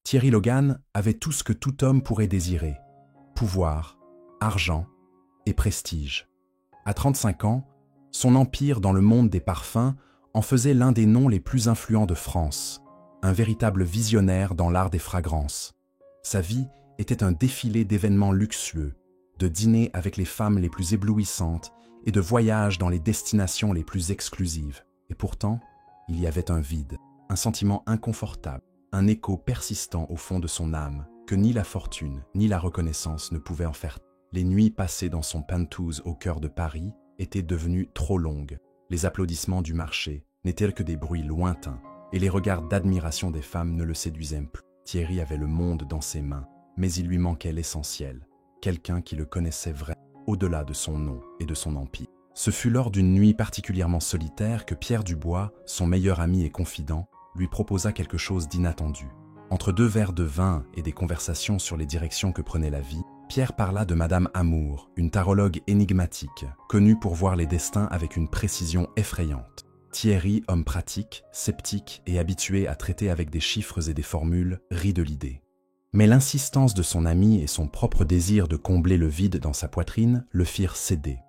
Thierry Logan avait tout ce que tout homme pourrait désirer: pouvoir, argent et prestige. À 35 ans, son empire dans le monde des parfums en faisait l'un des noms les plus influents de France, un véritable visionnaire dans l'art des fragrances. Sa vie était un défilé d'événements luxueux, de dîners avec les femmes les plus éblouissantes et de voyages dans les destinations les plus exclusives. Et pourtant, il y avait un vide, un sentiment inconfortable, un écho persistant au fond de son âme, que ni la fortune ni la reconnaissance ne pouvaient en faire. Les nuits passées dans son penthouse au cœur de Paris étaient devenues trop longues. Les applaudissements du marché n'étaient que des bruits lointains, et les regards d'admiration des femmes ne le séduisaient plus. Thierry avait le monde dans ses mains, mais il lui manquait l'essentiel, quelqu'un qui le connaissait vraiment, au-delà de son nom et de son empire. Ce fut lors d'une nuit particulièrement solitaire que Pierre Dubois, son meilleur ami et confident, lui proposa quelque chose d'inattendu. Entre 2 verres de vin et des conversations sur les directions que prenait la vie, Pierre parla de Madame Amour, une tarologue énigmatique, connue pour voir les destins avec une précision effrayante. Thierry, homme pratique, sceptique et habitué à traiter avec des chiffres et des formules, rit de l'idée. Mais l'insistance de son ami et son propre désir de combler le vide dans sa poitrine le firent céder.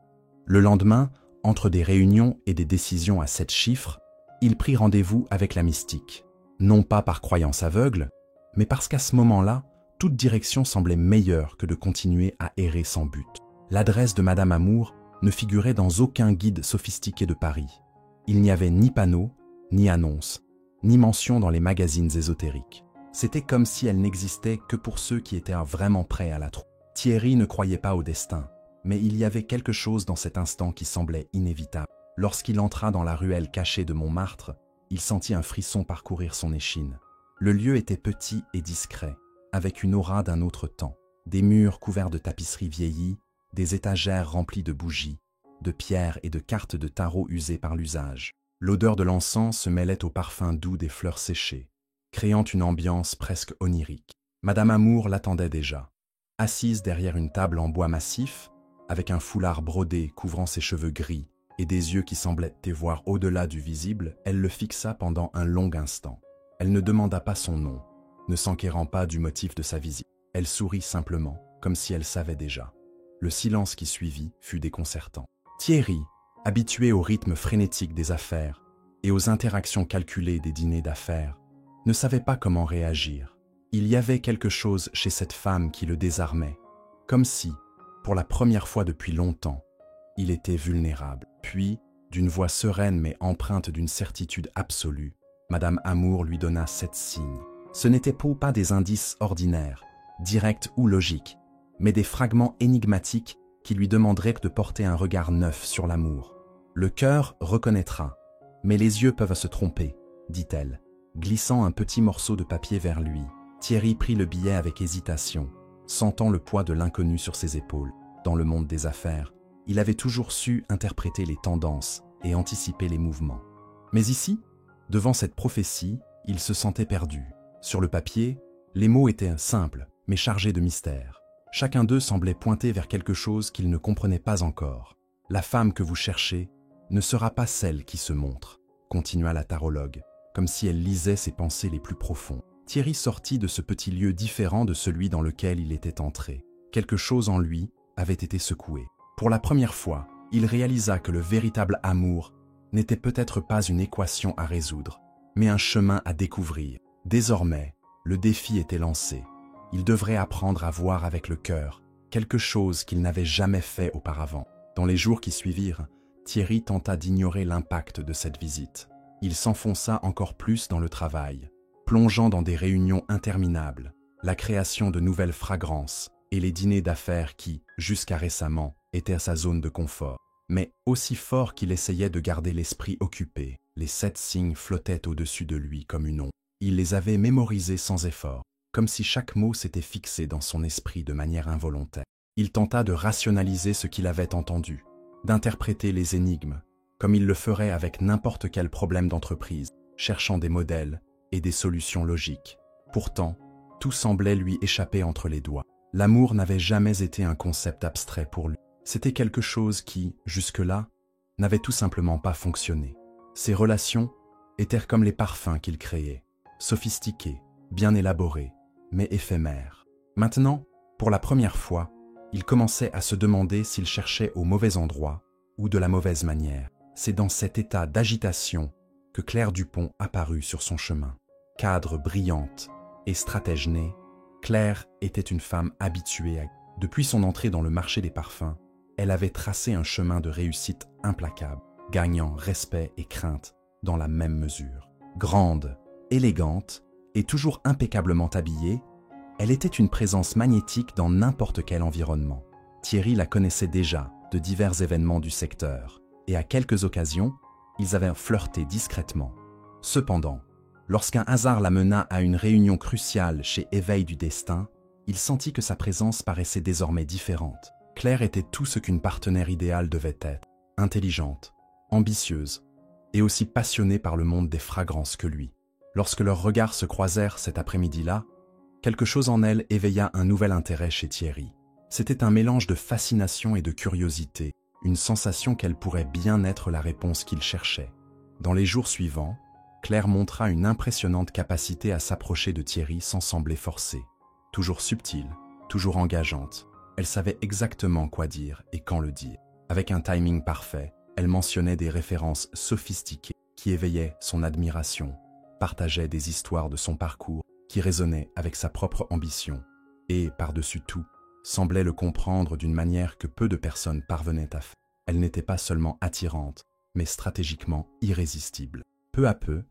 Le lendemain, entre des réunions et des décisions à 7 chiffres, il prit rendez-vous avec la mystique. Non pas par croyance aveugle, mais parce qu'à ce moment-là, toute direction semblait meilleure que de continuer à errer sans but. L'adresse de Madame Amour ne figurait dans aucun guide sophistiqué de Paris. Il n'y avait ni panneau, ni annonce, ni mention dans les magazines ésotériques. C'était comme si elle n'existait que pour ceux qui étaient vraiment prêts à la trouver. Thierry ne croyait pas au destin, mais il y avait quelque chose dans cet instant qui semblait inévitable. Lorsqu'il entra dans la ruelle cachée de Montmartre, il sentit un frisson parcourir son échine. Le lieu était petit et discret, avec une aura d'un autre temps. Des murs couverts de tapisseries vieillies, des étagères remplies de bougies, de pierres et de cartes de tarot usées par l'usage. L'odeur de l'encens se mêlait au parfum doux des fleurs séchées, créant une ambiance presque onirique. Madame Amour l'attendait déjà. Assise derrière une table en bois massif, avec un foulard brodé couvrant ses cheveux gris et des yeux qui semblaient voir au-delà du visible, elle le fixa pendant un long instant. Elle ne demanda pas son nom, ne s'enquérant pas du motif de sa visite. Elle sourit simplement, comme si elle savait déjà. Le silence qui suivit fut déconcertant. Thierry, habitué au rythme frénétique des affaires et aux interactions calculées des dîners d'affaires, ne savait pas comment réagir. Il y avait quelque chose chez cette femme qui le désarmait, comme si, pour la première fois depuis longtemps, il était vulnérable. Puis, d'une voix sereine mais empreinte d'une certitude absolue, Madame Amour lui donna 7 signes. Ce n'étaient pas des indices ordinaires, directs ou logiques, mais des fragments énigmatiques qui lui demanderaient de porter un regard neuf sur l'amour. Le cœur reconnaîtra, mais les yeux peuvent se tromper, dit-elle, glissant un petit morceau de papier vers lui. Thierry prit le billet avec hésitation, sentant le poids de l'inconnu sur ses épaules. Dans le monde des affaires, il avait toujours su interpréter les tendances et anticiper les mouvements. Mais ici, devant cette prophétie, il se sentait perdu. Sur le papier, les mots étaient simples, mais chargés de mystère. Chacun d'eux semblait pointer vers quelque chose qu'il ne comprenait pas encore. « La femme que vous cherchez ne sera pas celle qui se montre », continua la tarologue, comme si elle lisait ses pensées les plus profondes. Thierry sortit de ce petit lieu différent de celui dans lequel il était entré. Quelque chose en lui avait été secoué. Pour la première fois, il réalisa que le véritable amour n'était peut-être pas une équation à résoudre, mais un chemin à découvrir. Désormais, le défi était lancé. Il devrait apprendre à voir avec le cœur, quelque chose qu'il n'avait jamais fait auparavant. Dans les jours qui suivirent, Thierry tenta d'ignorer l'impact de cette visite. Il s'enfonça encore plus dans le travail, plongeant dans des réunions interminables, la création de nouvelles fragrances et les dîners d'affaires qui, jusqu'à récemment, étaient à sa zone de confort. Mais aussi fort qu'il essayait de garder l'esprit occupé, les 7 signes flottaient au-dessus de lui comme une ombre. Il les avait mémorisés sans effort, comme si chaque mot s'était fixé dans son esprit de manière involontaire. Il tenta de rationaliser ce qu'il avait entendu, d'interpréter les énigmes, comme il le ferait avec n'importe quel problème d'entreprise, cherchant des modèles et des solutions logiques. Pourtant, tout semblait lui échapper entre les doigts. L'amour n'avait jamais été un concept abstrait pour lui. C'était quelque chose qui, jusque-là, n'avait tout simplement pas fonctionné. Ses relations étaient comme les parfums qu'il créait, sophistiqués, bien élaborés, mais éphémère. Maintenant, pour la première fois, il commençait à se demander s'il cherchait au mauvais endroit ou de la mauvaise manière. C'est dans cet état d'agitation que Claire Dupont apparut sur son chemin. Cadre brillante et stratège née, Claire était une femme habituée à... Depuis son entrée dans le marché des parfums, elle avait tracé un chemin de réussite implacable, gagnant respect et crainte dans la même mesure. Grande, élégante et toujours impeccablement habillée, elle était une présence magnétique dans n'importe quel environnement. Thierry la connaissait déjà de divers événements du secteur, et à quelques occasions, ils avaient flirté discrètement. Cependant, lorsqu'un hasard la mena à une réunion cruciale chez Éveil du Destin, il sentit que sa présence paraissait désormais différente. Claire était tout ce qu'une partenaire idéale devait être, intelligente, ambitieuse, et aussi passionnée par le monde des fragrances que lui. Lorsque leurs regards se croisèrent cet après-midi-là, quelque chose en elle éveilla un nouvel intérêt chez Thierry. C'était un mélange de fascination et de curiosité, une sensation qu'elle pourrait bien être la réponse qu'il cherchait. Dans les jours suivants, Claire montra une impressionnante capacité à s'approcher de Thierry sans sembler forcée. Toujours subtile, toujours engageante, elle savait exactement quoi dire et quand le dire. Avec un timing parfait, elle mentionnait des références sophistiquées qui éveillaient son admiration, partageait des histoires de son parcours qui résonnaient avec sa propre ambition et, par-dessus tout, semblait le comprendre d'une manière que peu de personnes parvenaient à faire. Elle n'était pas seulement attirante, mais stratégiquement irrésistible. Peu à peu,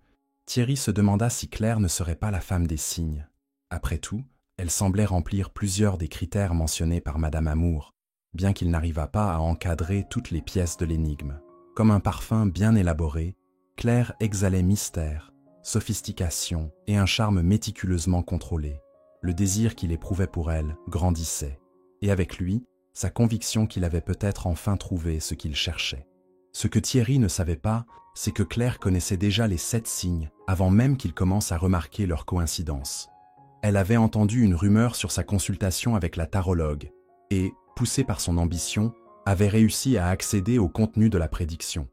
Thierry se demanda si Claire ne serait pas la femme des signes. Après tout, elle semblait remplir plusieurs des critères mentionnés par Madame Amour, bien qu'il n'arrivât pas à encadrer toutes les pièces de l'énigme. Comme un parfum bien élaboré, Claire exhalait mystère, sophistication et un charme méticuleusement contrôlé. Le désir qu'il éprouvait pour elle grandissait, et avec lui, sa conviction qu'il avait peut-être enfin trouvé ce qu'il cherchait. Ce que Thierry ne savait pas, c'est que Claire connaissait déjà les 7 signes avant même qu'il commence à remarquer leur coïncidence. Elle avait entendu une rumeur sur sa consultation avec la tarologue et, poussée par son ambition, avait réussi à accéder au contenu de la prédiction.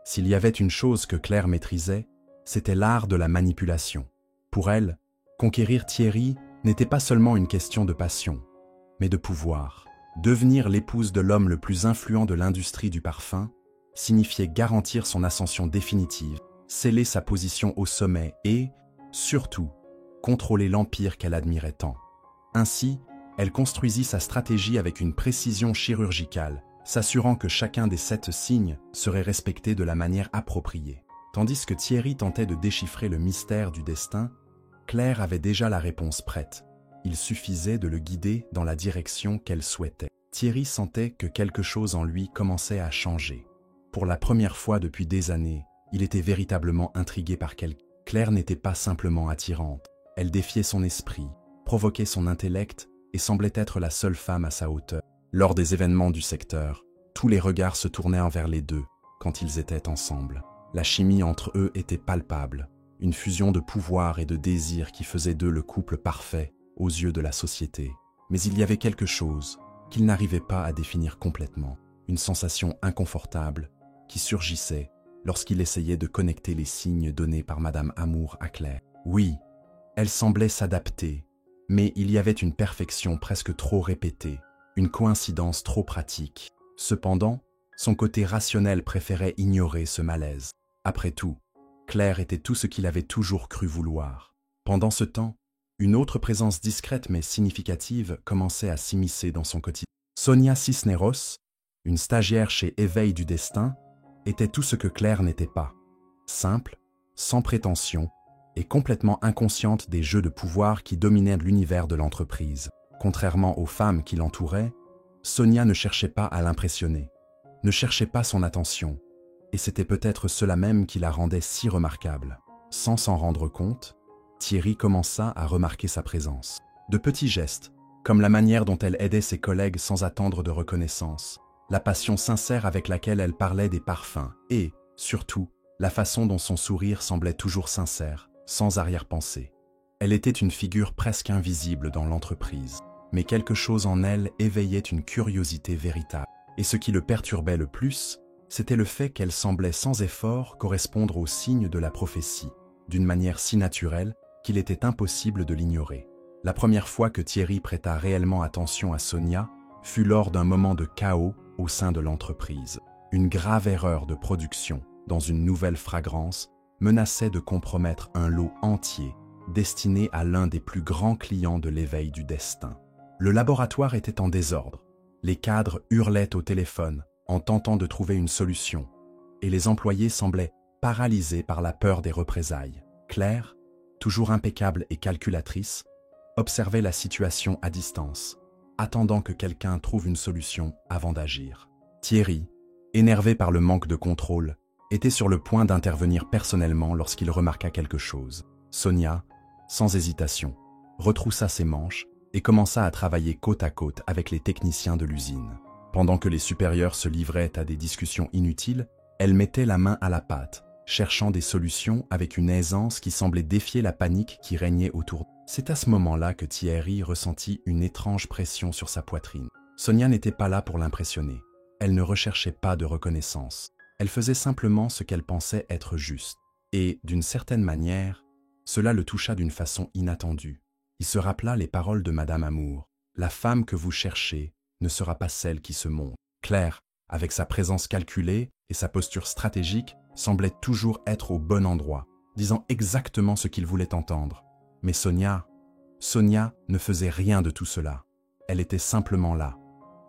S'il y avait une chose que Claire maîtrisait, c'était l'art de la manipulation. Pour elle, conquérir Thierry n'était pas seulement une question de passion, mais de pouvoir. Devenir l'épouse de l'homme le plus influent de l'industrie du parfum signifiait garantir son ascension définitive, sceller sa position au sommet et, surtout, contrôler l'empire qu'elle admirait tant. Ainsi, elle construisit sa stratégie avec une précision chirurgicale, s'assurant que chacun des 7 signes serait respecté de la manière appropriée. Tandis que Thierry tentait de déchiffrer le mystère du destin, Claire avait déjà la réponse prête. Il suffisait de le guider dans la direction qu'elle souhaitait. Thierry sentait que quelque chose en lui commençait à changer. Pour la première fois depuis des années, il était véritablement intrigué par quelqu'un. Claire n'était pas simplement attirante. Elle défiait son esprit, provoquait son intellect et semblait être la seule femme à sa hauteur. Lors des événements du secteur, tous les regards se tournaient vers les deux quand ils étaient ensemble. La chimie entre eux était palpable, une fusion de pouvoir et de désir qui faisait d'eux le couple parfait aux yeux de la société. Mais il y avait quelque chose qu'il n'arrivait pas à définir complètement, une sensation inconfortable qui surgissait lorsqu'il essayait de connecter les signes donnés par Madame Amour à Claire. Oui, elle semblait s'adapter, mais il y avait une perfection presque trop répétée, une coïncidence trop pratique. Cependant, son côté rationnel préférait ignorer ce malaise. Après tout, Claire était tout ce qu'il avait toujours cru vouloir. Pendant ce temps, une autre présence discrète mais significative commençait à s'immiscer dans son quotidien. Sonia Cisneros, une stagiaire chez Éveil du Destin, était tout ce que Claire n'était pas. Simple, sans prétention et complètement inconsciente des jeux de pouvoir qui dominaient l'univers de l'entreprise. Contrairement aux femmes qui l'entouraient, Sonia ne cherchait pas à l'impressionner, ne cherchait pas son attention, et c'était peut-être cela même qui la rendait si remarquable. Sans s'en rendre compte, Thierry commença à remarquer sa présence. De petits gestes, comme la manière dont elle aidait ses collègues sans attendre de reconnaissance, la passion sincère avec laquelle elle parlait des parfums et, surtout, la façon dont son sourire semblait toujours sincère, sans arrière-pensée. Elle était une figure presque invisible dans l'entreprise, mais quelque chose en elle éveillait une curiosité véritable. Et ce qui le perturbait le plus, c'était le fait qu'elle semblait sans effort correspondre aux signes de la prophétie, d'une manière si naturelle qu'il était impossible de l'ignorer. La première fois que Thierry prêta réellement attention à Sonia fut lors d'un moment de chaos au sein de l'entreprise. Une grave erreur de production dans une nouvelle fragrance menaçait de compromettre un lot entier destiné à l'un des plus grands clients de l'éveil du destin. Le laboratoire était en désordre. Les cadres hurlaient au téléphone en tentant de trouver une solution, et les employés semblaient paralysés par la peur des représailles. Claire, toujours impeccable et calculatrice, observait la situation à distance, attendant que quelqu'un trouve une solution avant d'agir. Thierry, énervé par le manque de contrôle, était sur le point d'intervenir personnellement lorsqu'il remarqua quelque chose. Sonia, sans hésitation, retroussa ses manches et commença à travailler côte à côte avec les techniciens de l'usine. Pendant que les supérieurs se livraient à des discussions inutiles, elle mettait la main à la pâte, cherchant des solutions avec une aisance qui semblait défier la panique qui régnait autour. C'est à ce moment-là que Thierry ressentit une étrange pression sur sa poitrine. Sonia n'était pas là pour l'impressionner. Elle ne recherchait pas de reconnaissance. Elle faisait simplement ce qu'elle pensait être juste. Et, d'une certaine manière, cela le toucha d'une façon inattendue. Il se rappela les paroles de Madame Amour. « La femme que vous cherchez ne sera pas celle qui se montre. » Claire, avec sa présence calculée et sa posture stratégique, semblait toujours être au bon endroit, disant exactement ce qu'il voulait entendre. Mais Sonia ne faisait rien de tout cela. Elle était simplement là,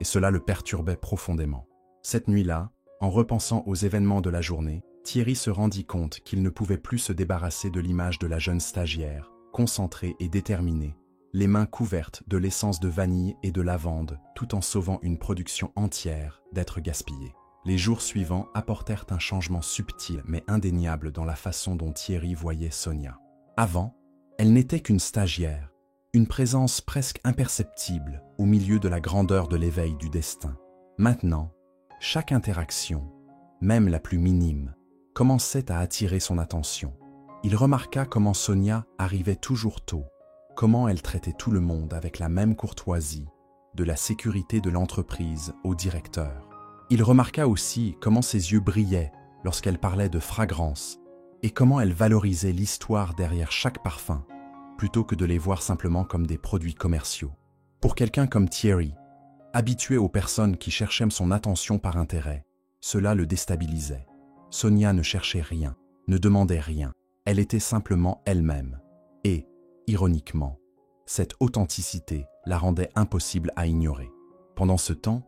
et cela le perturbait profondément. Cette nuit-là, en repensant aux événements de la journée, Thierry se rendit compte qu'il ne pouvait plus se débarrasser de l'image de la jeune stagiaire, concentrée et déterminée, les mains couvertes de l'essence de vanille et de lavande, tout en sauvant une production entière d'être gaspillée. Les jours suivants apportèrent un changement subtil mais indéniable dans la façon dont Thierry voyait Sonia. Avant, elle n'était qu'une stagiaire, une présence presque imperceptible au milieu de la grandeur de l'éveil du destin. Maintenant, chaque interaction, même la plus minime, commençait à attirer son attention. Il remarqua comment Sonia arrivait toujours tôt, comment elle traitait tout le monde avec la même courtoisie, de la sécurité de l'entreprise au directeur. Il remarqua aussi comment ses yeux brillaient lorsqu'elle parlait de fragrance et comment elle valorisait l'histoire derrière chaque parfum, plutôt que de les voir simplement comme des produits commerciaux. Pour quelqu'un comme Thierry, habitué aux personnes qui cherchaient son attention par intérêt, cela le déstabilisait. Sonia ne cherchait rien, ne demandait rien, elle était simplement elle-même. Et, ironiquement, cette authenticité la rendait impossible à ignorer. Pendant ce temps,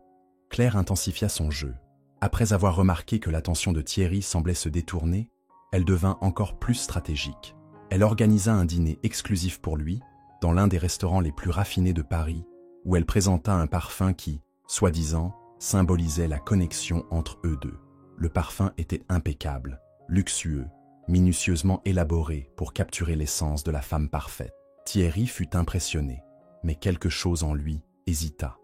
Claire intensifia son jeu. Après avoir remarqué que l'attention de Thierry semblait se détourner, elle devint encore plus stratégique. Elle organisa un dîner exclusif pour lui, dans l'un des restaurants les plus raffinés de Paris, où elle présenta un parfum qui, soi-disant, symbolisait la connexion entre eux deux. Le parfum était impeccable, luxueux, minutieusement élaboré pour capturer l'essence de la femme parfaite. Thierry fut impressionné, mais quelque chose en lui hésita.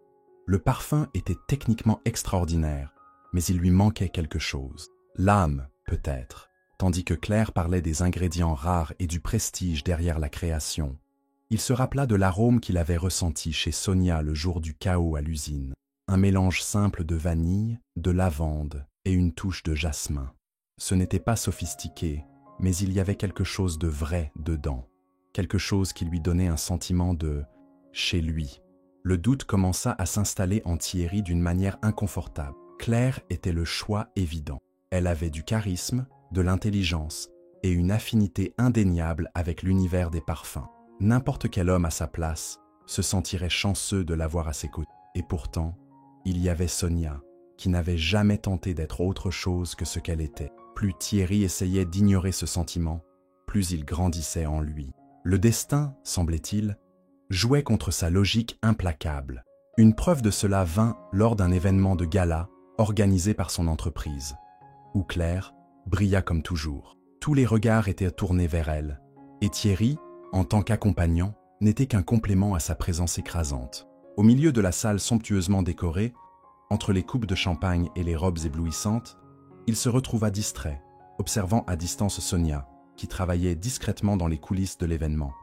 Le parfum était techniquement extraordinaire, mais il lui manquait quelque chose. L'âme, peut-être, tandis que Claire parlait des ingrédients rares et du prestige derrière la création. Il se rappela de l'arôme qu'il avait ressenti chez Sonia le jour du chaos à l'usine. Un mélange simple de vanille, de lavande et une touche de jasmin. Ce n'était pas sophistiqué, mais il y avait quelque chose de vrai dedans. Quelque chose qui lui donnait un sentiment de « chez lui ». Le doute commença à s'installer en Thierry d'une manière inconfortable. Claire était le choix évident. Elle avait du charisme, de l'intelligence et une affinité indéniable avec l'univers des parfums. N'importe quel homme à sa place se sentirait chanceux de l'avoir à ses côtés. Et pourtant, il y avait Sonia, qui n'avait jamais tenté d'être autre chose que ce qu'elle était. Plus Thierry essayait d'ignorer ce sentiment, plus il grandissait en lui. Le destin, semblait-il, jouait contre sa logique implacable. Une preuve de cela vint lors d'un événement de gala organisé par son entreprise, où Claire brilla comme toujours. Tous les regards étaient tournés vers elle, et Thierry, en tant qu'accompagnant, n'était qu'un complément à sa présence écrasante. Au milieu de la salle somptueusement décorée, entre les coupes de champagne et les robes éblouissantes, il se retrouva distrait, observant à distance Sonia, qui travaillait discrètement dans les coulisses de l'événement.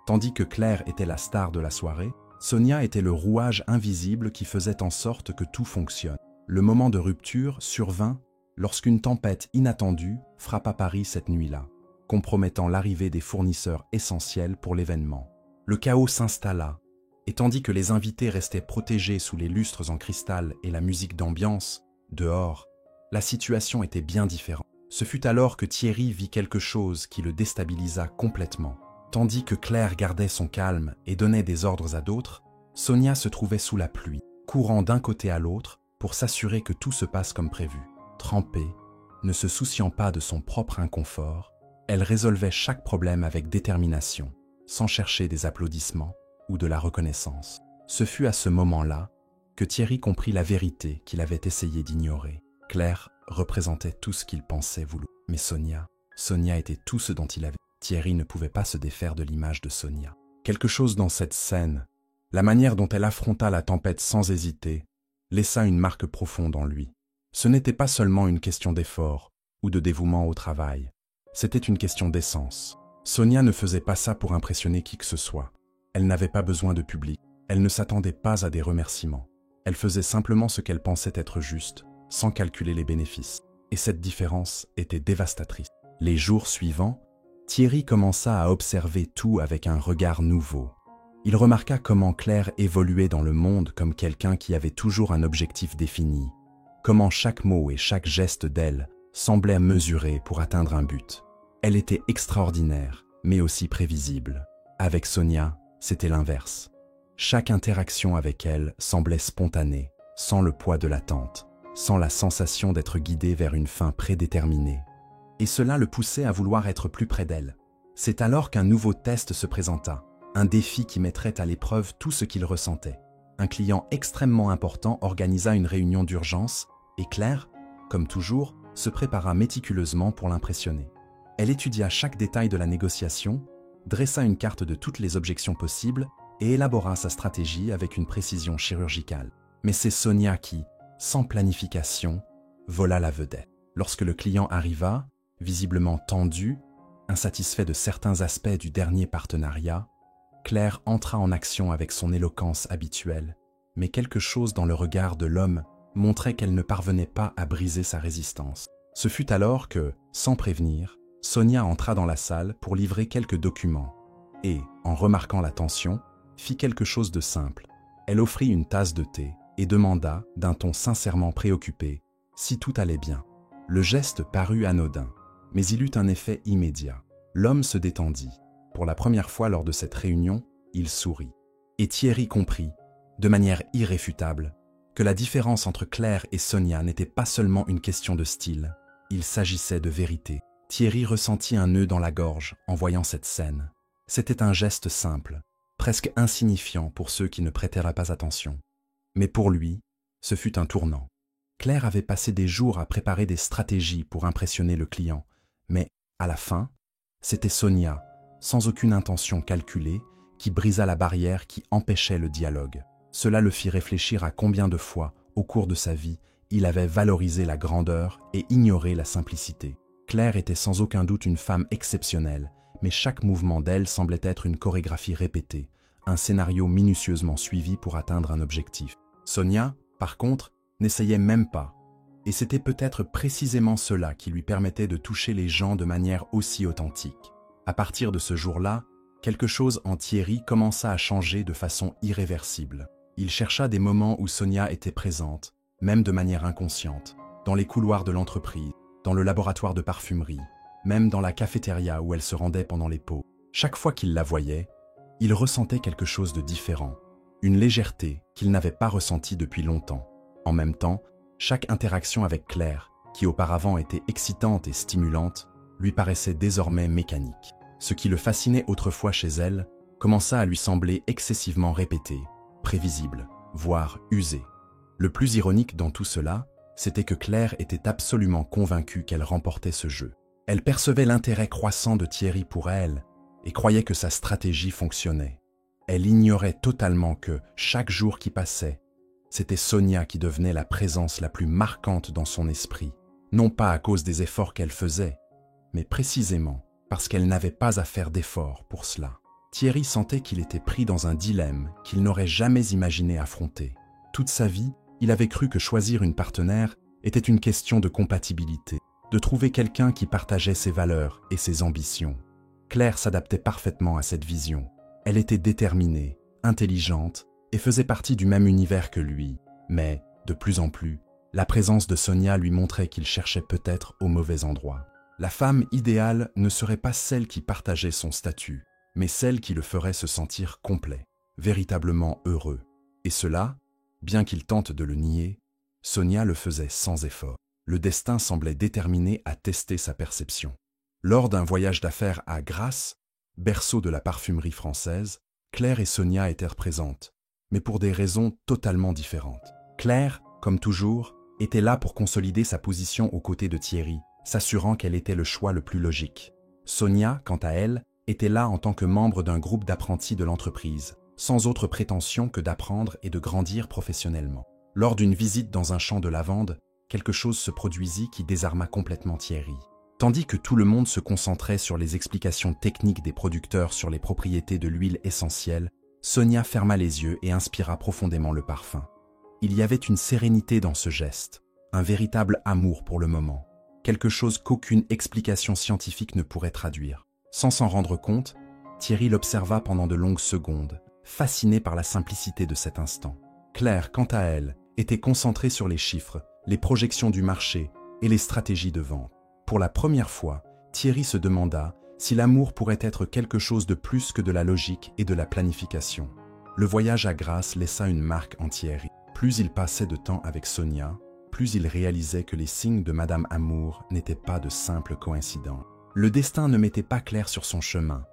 Tandis que Claire était la star de la soirée, Sonia était le rouage invisible qui faisait en sorte que tout fonctionne. Le moment de rupture survint lorsqu'une tempête inattendue frappa Paris cette nuit-là, compromettant l'arrivée des fournisseurs essentiels pour l'événement. Le chaos s'installa, et tandis que les invités restaient protégés sous les lustres en cristal et la musique d'ambiance, dehors, la situation était bien différente. Ce fut alors que Thierry vit quelque chose qui le déstabilisa complètement. Tandis que Claire gardait son calme et donnait des ordres à d'autres, Sonia se trouvait sous la pluie, courant d'un côté à l'autre pour s'assurer que tout se passe comme prévu. Trempée, ne se souciant pas de son propre inconfort, elle résolvait chaque problème avec détermination, sans chercher des applaudissements ou de la reconnaissance. Ce fut à ce moment-là que Thierry comprit la vérité qu'il avait essayé d'ignorer. Claire représentait tout ce qu'il pensait vouloir. Mais Sonia était tout ce dont il avait. Thierry ne pouvait pas se défaire de l'image de Sonia. Quelque chose dans cette scène, la manière dont elle affronta la tempête sans hésiter, laissa une marque profonde en lui. Ce n'était pas seulement une question d'effort ou de dévouement au travail, c'était une question d'essence. Sonia ne faisait pas ça pour impressionner qui que ce soit. Elle n'avait pas besoin de public, elle ne s'attendait pas à des remerciements. Elle faisait simplement ce qu'elle pensait être juste, sans calculer les bénéfices. Et cette différence était dévastatrice. Les jours suivants, Thierry commença à observer tout avec un regard nouveau. Il remarqua comment Claire évoluait dans le monde comme quelqu'un qui avait toujours un objectif défini, comment chaque mot et chaque geste d'elle semblait mesuré pour atteindre un but. Elle était extraordinaire, mais aussi prévisible. Avec Sonia, c'était l'inverse. Chaque interaction avec elle semblait spontanée, sans le poids de l'attente, sans la sensation d'être guidé vers une fin prédéterminée. Et cela le poussait à vouloir être plus près d'elle. C'est alors qu'un nouveau test se présenta, un défi qui mettrait à l'épreuve tout ce qu'il ressentait. Un client extrêmement important organisa une réunion d'urgence et Claire, comme toujours, se prépara méticuleusement pour l'impressionner. Elle étudia chaque détail de la négociation, dressa une carte de toutes les objections possibles et élabora sa stratégie avec une précision chirurgicale. Mais c'est Sonia qui, sans planification, vola la vedette. Lorsque le client arriva, visiblement tendu, insatisfait de certains aspects du dernier partenariat, Claire entra en action avec son éloquence habituelle, mais quelque chose dans le regard de l'homme montrait qu'elle ne parvenait pas à briser sa résistance. Ce fut alors que, sans prévenir, Sonia entra dans la salle pour livrer quelques documents et, en remarquant la tension, fit quelque chose de simple. Elle offrit une tasse de thé et demanda, d'un ton sincèrement préoccupé, si tout allait bien. Le geste parut anodin, mais il eut un effet immédiat. L'homme se détendit. Pour la première fois lors de cette réunion, il sourit. Et Thierry comprit, de manière irréfutable, que la différence entre Claire et Sonia n'était pas seulement une question de style, il s'agissait de vérité. Thierry ressentit un nœud dans la gorge en voyant cette scène. C'était un geste simple, presque insignifiant pour ceux qui ne prêteraient pas attention. Mais pour lui, ce fut un tournant. Claire avait passé des jours à préparer des stratégies pour impressionner le client, mais, à la fin, c'était Sonia, sans aucune intention calculée, qui brisa la barrière qui empêchait le dialogue. Cela le fit réfléchir à combien de fois, au cours de sa vie, il avait valorisé la grandeur et ignoré la simplicité. Claire était sans aucun doute une femme exceptionnelle, mais chaque mouvement d'elle semblait être une chorégraphie répétée, un scénario minutieusement suivi pour atteindre un objectif. Sonia, par contre, n'essayait même pas, et c'était peut-être précisément cela qui lui permettait de toucher les gens de manière aussi authentique. À partir de ce jour-là, quelque chose en Thierry commença à changer de façon irréversible. Il chercha des moments où Sonia était présente, même de manière inconsciente, dans les couloirs de l'entreprise, dans le laboratoire de parfumerie, même dans la cafétéria où elle se rendait pendant les pauses. Chaque fois qu'il la voyait, il ressentait quelque chose de différent, une légèreté qu'il n'avait pas ressentie depuis longtemps. En même temps, chaque interaction avec Claire, qui auparavant était excitante et stimulante, lui paraissait désormais mécanique. Ce qui le fascinait autrefois chez elle commença à lui sembler excessivement répété, prévisible, voire usé. Le plus ironique dans tout cela, c'était que Claire était absolument convaincue qu'elle remportait ce jeu. Elle percevait l'intérêt croissant de Thierry pour elle et croyait que sa stratégie fonctionnait. Elle ignorait totalement que, chaque jour qui passait, c'était Sonia qui devenait la présence la plus marquante dans son esprit, non pas à cause des efforts qu'elle faisait, mais précisément parce qu'elle n'avait pas à faire d'efforts pour cela. Thierry sentait qu'il était pris dans un dilemme qu'il n'aurait jamais imaginé affronter. Toute sa vie, il avait cru que choisir une partenaire était une question de compatibilité, de trouver quelqu'un qui partageait ses valeurs et ses ambitions. Claire s'adaptait parfaitement à cette vision, Elle était déterminée, intelligente et faisait partie du même univers que lui. Mais, de plus en plus, la présence de Sonia lui montrait qu'il cherchait peut-être au mauvais endroit. La femme idéale ne serait pas celle qui partageait son statut, mais celle qui le ferait se sentir complet, véritablement heureux. Et cela, bien qu'il tente de le nier, Sonia le faisait sans effort. Le destin semblait déterminé à tester sa perception. Lors d'un voyage d'affaires à Grasse, berceau de la parfumerie française, Claire et Sonia étaient présentes, mais pour des raisons totalement différentes. Claire, comme toujours, était là pour consolider sa position aux côtés de Thierry, s'assurant qu'elle était le choix le plus logique. Sonia, quant à elle, était là en tant que membre d'un groupe d'apprentis de l'entreprise, sans autre prétention que d'apprendre et de grandir professionnellement. Lors d'une visite dans un champ de lavande, quelque chose se produisit qui désarma complètement Thierry. Tandis que tout le monde se concentrait sur les explications techniques des producteurs sur les propriétés de l'huile essentielle, Sonia ferma les yeux et inspira profondément le parfum. Il y avait une sérénité dans ce geste, un véritable amour pour le moment, quelque chose qu'aucune explication scientifique ne pourrait traduire. Sans s'en rendre compte, Thierry l'observa pendant de longues secondes, fasciné par la simplicité de cet instant. Claire, quant à elle, était concentrée sur les chiffres, les projections du marché et les stratégies de vente. Pour la première fois, Thierry se demanda si l'amour pourrait être quelque chose de plus que de la logique et de la planification. Le voyage à Grasse laissa une marque en Thierry. Plus il passait de temps avec Sonia, plus il réalisait que les signes de Madame Amour n'étaient pas de simples coïncidents. Le destin ne mettait pas Claire sur son chemin.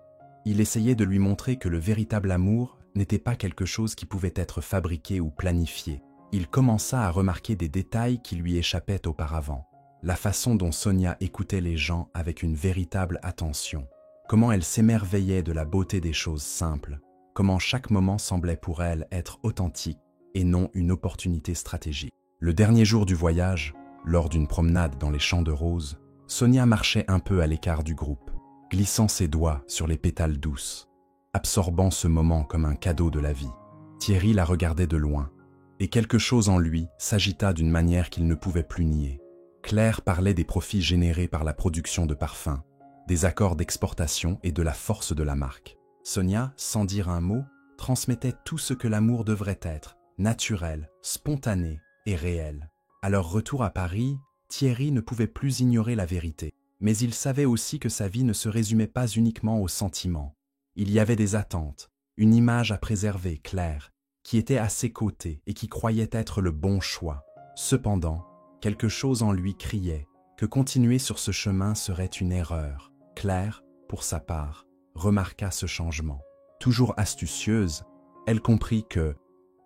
Il essayait de lui montrer que le véritable amour n'était pas quelque chose qui pouvait être fabriqué ou planifié. Il commença à remarquer des détails qui lui échappaient auparavant. La façon dont Sonia écoutait les gens avec une véritable attention, comment elle s'émerveillait de la beauté des choses simples, comment chaque moment semblait pour elle être authentique et non une opportunité stratégique. Le dernier jour du voyage, lors d'une promenade dans les champs de roses, Sonia marchait un peu à l'écart du groupe, glissant ses doigts sur les pétales douces, absorbant ce moment comme un cadeau de la vie. Thierry la regardait de loin, et quelque chose en lui s'agita d'une manière qu'il ne pouvait plus nier. Claire parlait des profits générés par la production de parfums, des accords d'exportation et de la force de la marque. Sonia, sans dire un mot, transmettait tout ce que l'amour devrait être, naturel, spontané et réel. À leur retour à Paris, Thierry ne pouvait plus ignorer la vérité, mais il savait aussi que sa vie ne se résumait pas uniquement aux sentiments. Il y avait des attentes, une image à préserver, Claire, qui était à ses côtés et qui croyait être le bon choix. Cependant, quelque chose en lui criait que continuer sur ce chemin serait une erreur. Claire, pour sa part, remarqua ce changement. Toujours astucieuse, elle comprit que,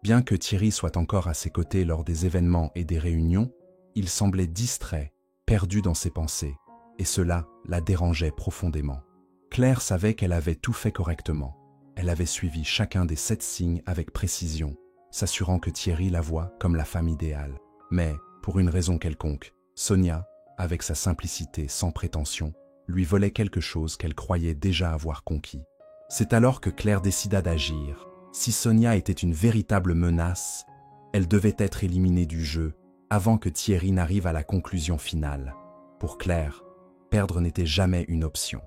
bien que Thierry soit encore à ses côtés lors des événements et des réunions, il semblait distrait, perdu dans ses pensées, et cela la dérangeait profondément. Claire savait qu'elle avait tout fait correctement. Elle avait suivi chacun des 7 signes avec précision, s'assurant que Thierry la voie comme la femme idéale. Mais, pour une raison quelconque, Sonia, avec sa simplicité sans prétention, lui volait quelque chose qu'elle croyait déjà avoir conquis. C'est alors que Claire décida d'agir. Si Sonia était une véritable menace, elle devait être éliminée du jeu avant que Thierry n'arrive à la conclusion finale. Pour Claire, perdre n'était jamais une option.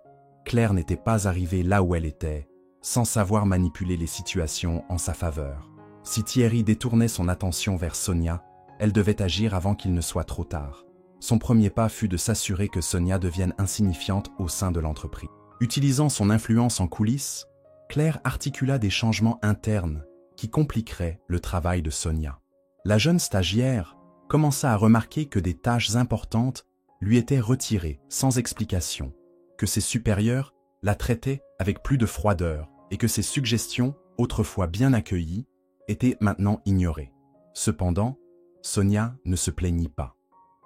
Claire n'était pas arrivée là où elle était, sans savoir manipuler les situations en sa faveur. Si Thierry détournait son attention vers Sonia, elle devait agir avant qu'il ne soit trop tard. Son premier pas fut de s'assurer que Sonia devienne insignifiante au sein de l'entreprise. Utilisant son influence en coulisses, Claire articula des changements internes qui compliqueraient le travail de Sonia. La jeune stagiaire commença à remarquer que des tâches importantes lui étaient retirées sans explication, que ses supérieurs la traitaient avec plus de froideur et que ses suggestions, autrefois bien accueillies, étaient maintenant ignorées. Cependant, Sonia ne se plaignit pas.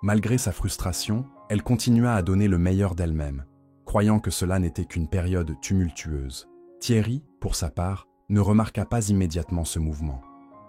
Malgré sa frustration, elle continua à donner le meilleur d'elle-même, croyant que cela n'était qu'une période tumultueuse. Thierry, pour sa part, ne remarqua pas immédiatement ce mouvement.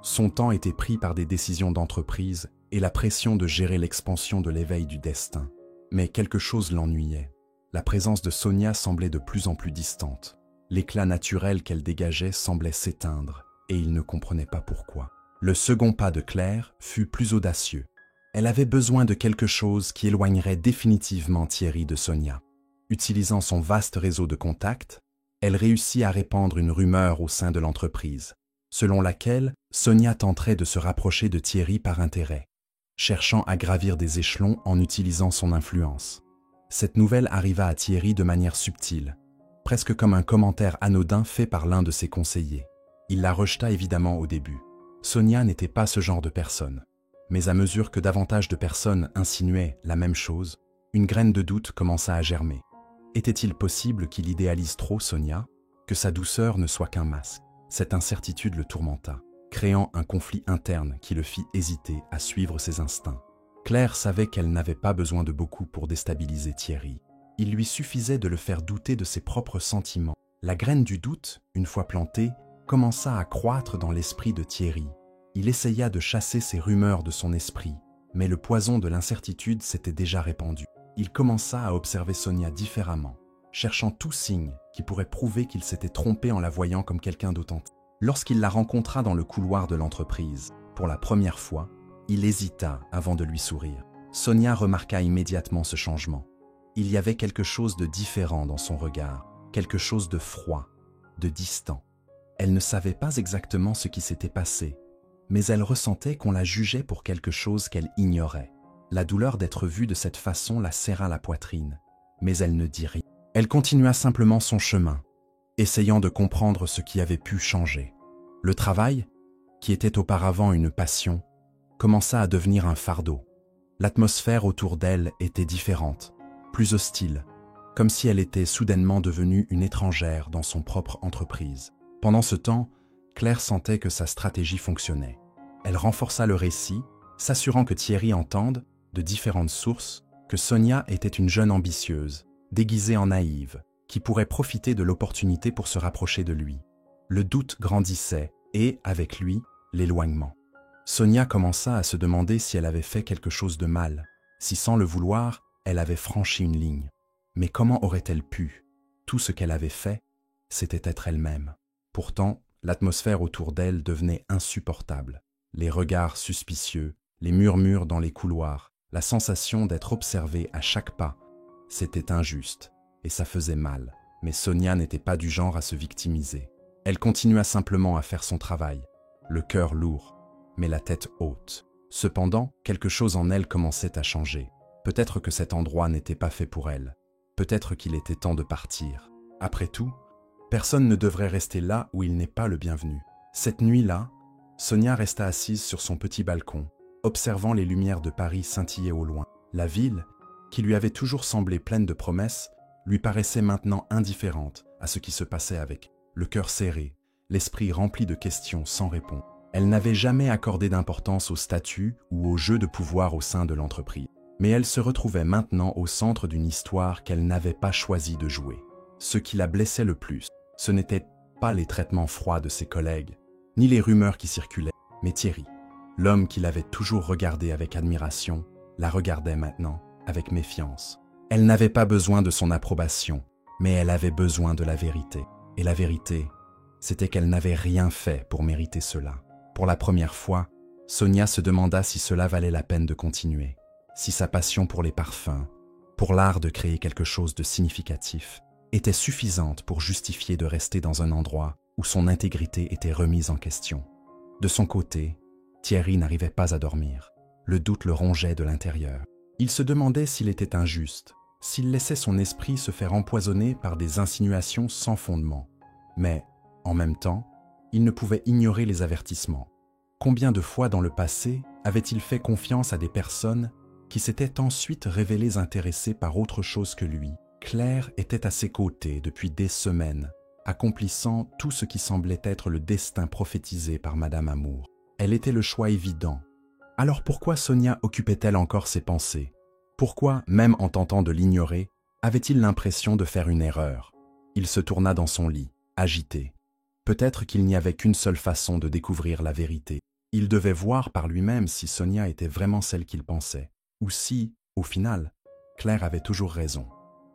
Son temps était pris par des décisions d'entreprise et la pression de gérer l'expansion de l'éveil du destin. Mais quelque chose l'ennuyait. La présence de Sonia semblait de plus en plus distante. L'éclat naturel qu'elle dégageait semblait s'éteindre, et il ne comprenait pas pourquoi. Le second pas de Claire fut plus audacieux. Elle avait besoin de quelque chose qui éloignerait définitivement Thierry de Sonia. Utilisant son vaste réseau de contacts, Elle réussit à répandre une rumeur au sein de l'entreprise, selon laquelle Sonia tenterait de se rapprocher de Thierry par intérêt, cherchant à gravir des échelons en utilisant son influence. Cette nouvelle arriva à Thierry de manière subtile, presque comme un commentaire anodin fait par l'un de ses conseillers. Il la rejeta évidemment au début. Sonia n'était pas ce genre de personne. Mais à mesure que davantage de personnes insinuaient la même chose, une graine de doute commença à germer. Était-il possible qu'il idéalise trop Sonia, que sa douceur ne soit qu'un masque? Cette incertitude le tourmenta, créant un conflit interne qui le fit hésiter à suivre ses instincts. Claire savait qu'elle n'avait pas besoin de beaucoup pour déstabiliser Thierry. Il lui suffisait de le faire douter de ses propres sentiments. La graine du doute, une fois plantée, commença à croître dans l'esprit de Thierry. Il essaya de chasser ces rumeurs de son esprit, mais le poison de l'incertitude s'était déjà répandu. Il commença à observer Sonia différemment, cherchant tout signe qui pourrait prouver qu'il s'était trompé en la voyant comme quelqu'un d'authentique. Lorsqu'il la rencontra dans le couloir de l'entreprise, pour la première fois, il hésita avant de lui sourire. Sonia remarqua immédiatement ce changement. Il y avait quelque chose de différent dans son regard, quelque chose de froid, de distant. Elle ne savait pas exactement ce qui s'était passé, mais elle ressentait qu'on la jugeait pour quelque chose qu'elle ignorait. La douleur d'être vue de cette façon la serra la poitrine, mais elle ne dit rien. Elle continua simplement son chemin, essayant de comprendre ce qui avait pu changer. Le travail, qui était auparavant une passion, commença à devenir un fardeau. L'atmosphère autour d'elle était différente, plus hostile, comme si elle était soudainement devenue une étrangère dans son propre entreprise. Pendant ce temps, Claire sentait que sa stratégie fonctionnait. Elle renforça le récit, s'assurant que Thierry entende, de différentes sources, que Sonia était une jeune ambitieuse, déguisée en naïve, qui pourrait profiter de l'opportunité pour se rapprocher de lui. Le doute grandissait et, avec lui, l'éloignement. Sonia commença à se demander si elle avait fait quelque chose de mal, si sans le vouloir, elle avait franchi une ligne. Mais comment aurait-elle pu? Tout ce qu'elle avait fait, c'était être elle-même. Pourtant, l'atmosphère autour d'elle devenait insupportable. Les regards suspicieux, les murmures dans les couloirs, la sensation d'être observée à chaque pas. C'était injuste, et ça faisait mal. Mais Sonia n'était pas du genre à se victimiser. Elle continua simplement à faire son travail, le cœur lourd, mais la tête haute. Cependant, quelque chose en elle commençait à changer. Peut-être que cet endroit n'était pas fait pour elle. Peut-être qu'il était temps de partir. Après tout, personne ne devrait rester là où il n'est pas le bienvenu. Cette nuit-là, Sonia resta assise sur son petit balcon, observant les lumières de Paris scintiller au loin. La ville, qui lui avait toujours semblé pleine de promesses, lui paraissait maintenant indifférente à ce qui se passait avec elle. Le cœur serré, l'esprit rempli de questions sans réponse. Elle n'avait jamais accordé d'importance au statut ou au jeu de pouvoir au sein de l'entreprise. Mais elle se retrouvait maintenant au centre d'une histoire qu'elle n'avait pas choisi de jouer. Ce qui la blessait le plus, ce n'était pas les traitements froids de ses collègues, ni les rumeurs qui circulaient, mais Thierry. L'homme qui l'avait toujours regardée avec admiration, la regardait maintenant avec méfiance. Elle n'avait pas besoin de son approbation, mais elle avait besoin de la vérité. Et la vérité, c'était qu'elle n'avait rien fait pour mériter cela. Pour la première fois, Sonia se demanda si cela valait la peine de continuer, si sa passion pour les parfums, pour l'art de créer quelque chose de significatif, était suffisante pour justifier de rester dans un endroit où son intégrité était remise en question. De son côté, Thierry n'arrivait pas à dormir. Le doute le rongeait de l'intérieur. Il se demandait s'il était injuste, s'il laissait son esprit se faire empoisonner par des insinuations sans fondement. Mais, en même temps, il ne pouvait ignorer les avertissements. Combien de fois dans le passé avait-il fait confiance à des personnes qui s'étaient ensuite révélées intéressées par autre chose que lui? Claire était à ses côtés depuis des semaines, accomplissant tout ce qui semblait être le destin prophétisé par Madame Amour. Elle était le choix évident. Alors pourquoi Sonia occupait-elle encore ses pensées? Pourquoi, même en tentant de l'ignorer, avait-il l'impression de faire une erreur? Il se tourna dans son lit, agité. Peut-être qu'il n'y avait qu'une seule façon de découvrir la vérité. Il devait voir par lui-même si Sonia était vraiment celle qu'il pensait, ou si, au final, Claire avait toujours raison.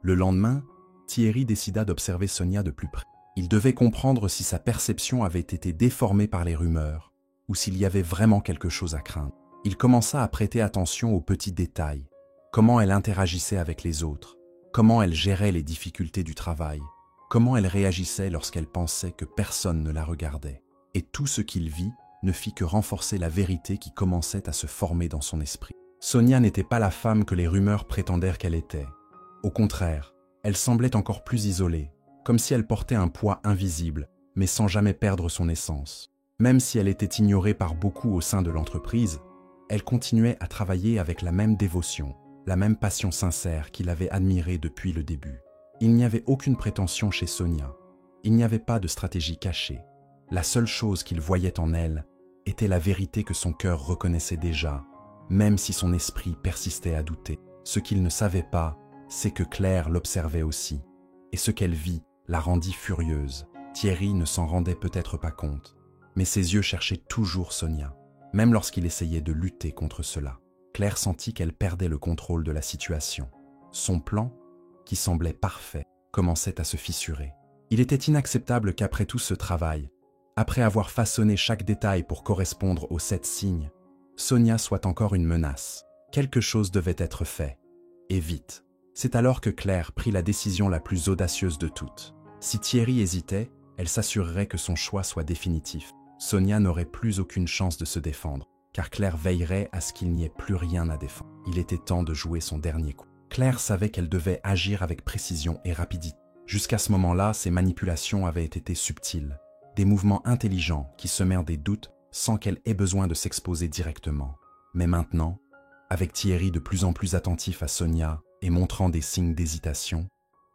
Le lendemain, Thierry décida d'observer Sonia de plus près. Il devait comprendre si sa perception avait été déformée par les rumeurs, ou s'il y avait vraiment quelque chose à craindre. Il commença à prêter attention aux petits détails, comment elle interagissait avec les autres, comment elle gérait les difficultés du travail, comment elle réagissait lorsqu'elle pensait que personne ne la regardait. Et tout ce qu'il vit ne fit que renforcer la vérité qui commençait à se former dans son esprit. Sonia n'était pas la femme que les rumeurs prétendèrent qu'elle était. Au contraire, elle semblait encore plus isolée, comme si elle portait un poids invisible, mais sans jamais perdre son essence. Même si elle était ignorée par beaucoup au sein de l'entreprise, elle continuait à travailler avec la même dévotion, la même passion sincère qu'il avait admirée depuis le début. Il n'y avait aucune prétention chez Sonia. Il n'y avait pas de stratégie cachée. La seule chose qu'il voyait en elle était la vérité que son cœur reconnaissait déjà, même si son esprit persistait à douter. Ce qu'il ne savait pas, c'est que Claire l'observait aussi, et ce qu'elle vit la rendit furieuse. Thierry ne s'en rendait peut-être pas compte, mais ses yeux cherchaient toujours Sonia, même lorsqu'il essayait de lutter contre cela. Claire sentit qu'elle perdait le contrôle de la situation. Son plan, qui semblait parfait, commençait à se fissurer. Il était inacceptable qu'après tout ce travail, après avoir façonné chaque détail pour correspondre aux 7 signes, Sonia soit encore une menace. Quelque chose devait être fait, et vite. C'est alors que Claire prit la décision la plus audacieuse de toutes. Si Thierry hésitait, elle s'assurerait que son choix soit définitif. Sonia n'aurait plus aucune chance de se défendre, car Claire veillerait à ce qu'il n'y ait plus rien à défendre. Il était temps de jouer son dernier coup. Claire savait qu'elle devait agir avec précision et rapidité. Jusqu'à ce moment-là, ses manipulations avaient été subtiles, des mouvements intelligents qui semèrent des doutes sans qu'elle ait besoin de s'exposer directement. Mais maintenant, avec Thierry de plus en plus attentif à Sonia et montrant des signes d'hésitation,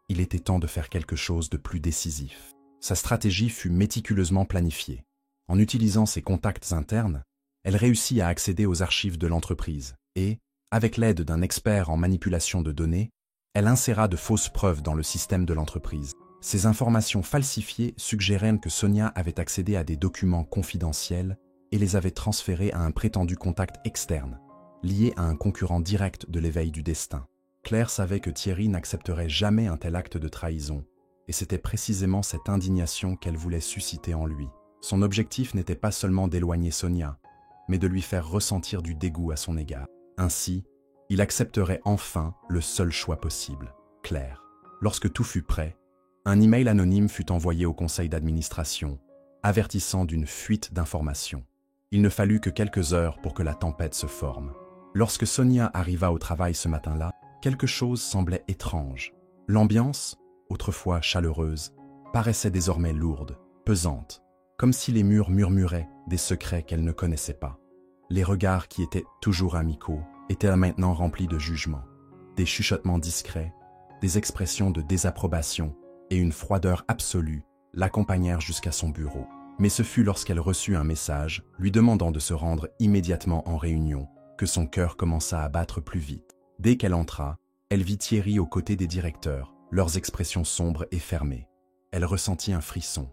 il était temps de faire quelque chose de plus décisif. Sa stratégie fut méticuleusement planifiée. En utilisant ses contacts internes, elle réussit à accéder aux archives de l'entreprise et, avec l'aide d'un expert en manipulation de données, elle inséra de fausses preuves dans le système de l'entreprise. Ces informations falsifiées suggéraient que Sonia avait accédé à des documents confidentiels et les avait transférés à un prétendu contact externe, lié à un concurrent direct de l'éveil du destin. Claire savait que Thierry n'accepterait jamais un tel acte de trahison, et c'était précisément cette indignation qu'elle voulait susciter en lui. Son objectif n'était pas seulement d'éloigner Sonia, mais de lui faire ressentir du dégoût à son égard. Ainsi, il accepterait enfin le seul choix possible, Claire. Lorsque tout fut prêt, un email anonyme fut envoyé au conseil d'administration, avertissant d'une fuite d'informations. Il ne fallut que quelques heures pour que la tempête se forme. Lorsque Sonia arriva au travail ce matin-là, quelque chose semblait étrange. L'ambiance, autrefois chaleureuse, paraissait désormais lourde, pesante, comme si les murs murmuraient des secrets qu'elle ne connaissait pas. Les regards qui étaient toujours amicaux étaient maintenant remplis de jugement. Des chuchotements discrets, des expressions de désapprobation et une froideur absolue l'accompagnèrent jusqu'à son bureau. Mais ce fut lorsqu'elle reçut un message lui demandant de se rendre immédiatement en réunion que son cœur commença à battre plus vite. Dès qu'elle entra, elle vit Thierry aux côtés des directeurs, leurs expressions sombres et fermées. Elle ressentit un frisson.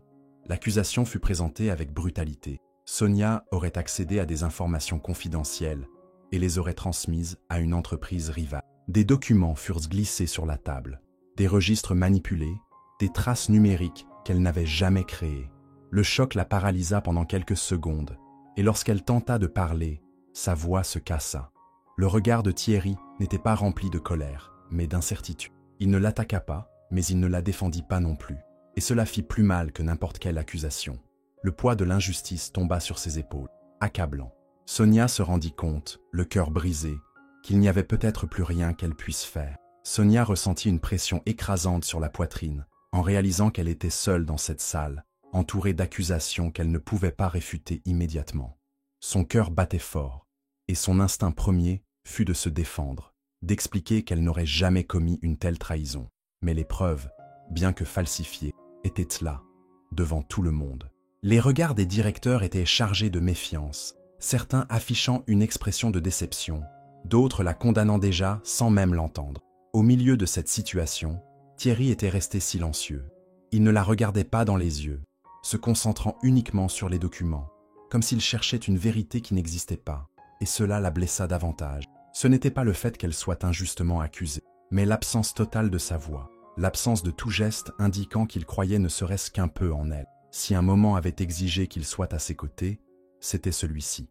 L'accusation fut présentée avec brutalité. Sonia aurait accédé à des informations confidentielles et les aurait transmises à une entreprise rivale. Des documents furent glissés sur la table, des registres manipulés, des traces numériques qu'elle n'avait jamais créées. Le choc la paralysa pendant quelques secondes, et lorsqu'elle tenta de parler, sa voix se cassa. Le regard de Thierry n'était pas rempli de colère, mais d'incertitude. Il ne l'attaqua pas, mais il ne la défendit pas non plus, et cela fit plus mal que n'importe quelle accusation. Le poids de l'injustice tomba sur ses épaules, accablant. Sonia se rendit compte, le cœur brisé, qu'il n'y avait peut-être plus rien qu'elle puisse faire. Sonia ressentit une pression écrasante sur la poitrine, en réalisant qu'elle était seule dans cette salle, entourée d'accusations qu'elle ne pouvait pas réfuter immédiatement. Son cœur battait fort, et son instinct premier fut de se défendre, d'expliquer qu'elle n'aurait jamais commis une telle trahison. Mais les preuves, bien que falsifiées, étaient là, devant tout le monde. Les regards des directeurs étaient chargés de méfiance, certains affichant une expression de déception, d'autres la condamnant déjà sans même l'entendre. Au milieu de cette situation, Thierry était resté silencieux. Il ne la regardait pas dans les yeux, se concentrant uniquement sur les documents, comme s'il cherchait une vérité qui n'existait pas, et cela la blessa davantage. Ce n'était pas le fait qu'elle soit injustement accusée, mais l'absence totale de sa voix, l'absence de tout geste indiquant qu'il croyait ne serait-ce qu'un peu en elle. Si un moment avait exigé qu'il soit à ses côtés, c'était celui-ci.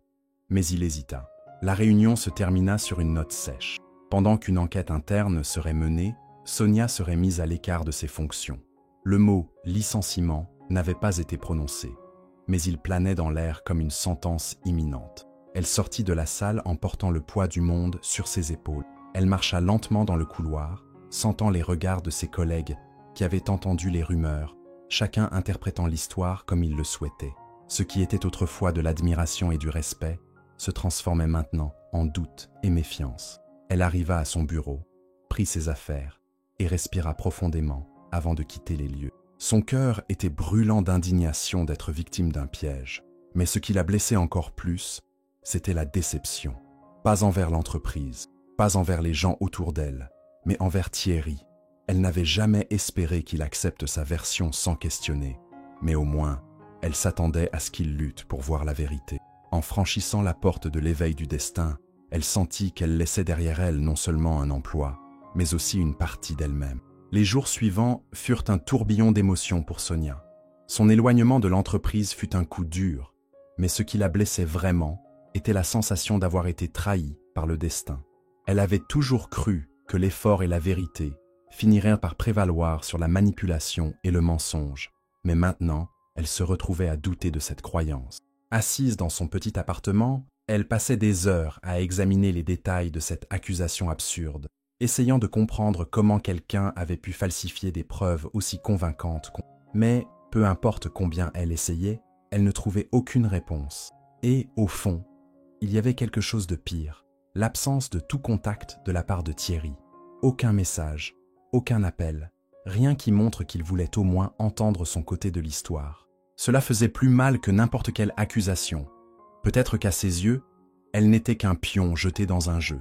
Mais il hésita. La réunion se termina sur une note sèche. Pendant qu'une enquête interne serait menée, Sonia serait mise à l'écart de ses fonctions. Le mot « licenciement » n'avait pas été prononcé, mais il planait dans l'air comme une sentence imminente. Elle sortit de la salle en portant le poids du monde sur ses épaules. Elle marcha lentement dans le couloir, sentant les regards de ses collègues qui avaient entendu les rumeurs, chacun interprétant l'histoire comme il le souhaitait. Ce qui était autrefois de l'admiration et du respect se transformait maintenant en doute et méfiance. Elle arriva à son bureau, prit ses affaires et respira profondément avant de quitter les lieux. Son cœur était brûlant d'indignation d'être victime d'un piège, mais ce qui la blessait encore plus, c'était la déception. Pas envers l'entreprise, pas envers les gens autour d'elle, mais envers Thierry. Elle n'avait jamais espéré qu'il accepte sa version sans questionner, mais au moins, elle s'attendait à ce qu'il lutte pour voir la vérité. En franchissant la porte de l'éveil du destin, elle sentit qu'elle laissait derrière elle non seulement un emploi, mais aussi une partie d'elle-même. Les jours suivants furent un tourbillon d'émotions pour Sonia. Son éloignement de l'entreprise fut un coup dur, mais ce qui la blessait vraiment était la sensation d'avoir été trahie par le destin. Elle avait toujours cru que l'effort et la vérité finiraient par prévaloir sur la manipulation et le mensonge, mais maintenant, elle se retrouvait à douter de cette croyance. Assise dans son petit appartement, elle passait des heures à examiner les détails de cette accusation absurde, essayant de comprendre comment quelqu'un avait pu falsifier des preuves aussi convaincantes. Mais, peu importe combien elle essayait, elle ne trouvait aucune réponse. Et, au fond, il y avait quelque chose de pire, l'absence de tout contact de la part de Thierry. Aucun message, aucun appel, rien qui montre qu'il voulait au moins entendre son côté de l'histoire. Cela faisait plus mal que n'importe quelle accusation. Peut-être qu'à ses yeux, elle n'était qu'un pion jeté dans un jeu.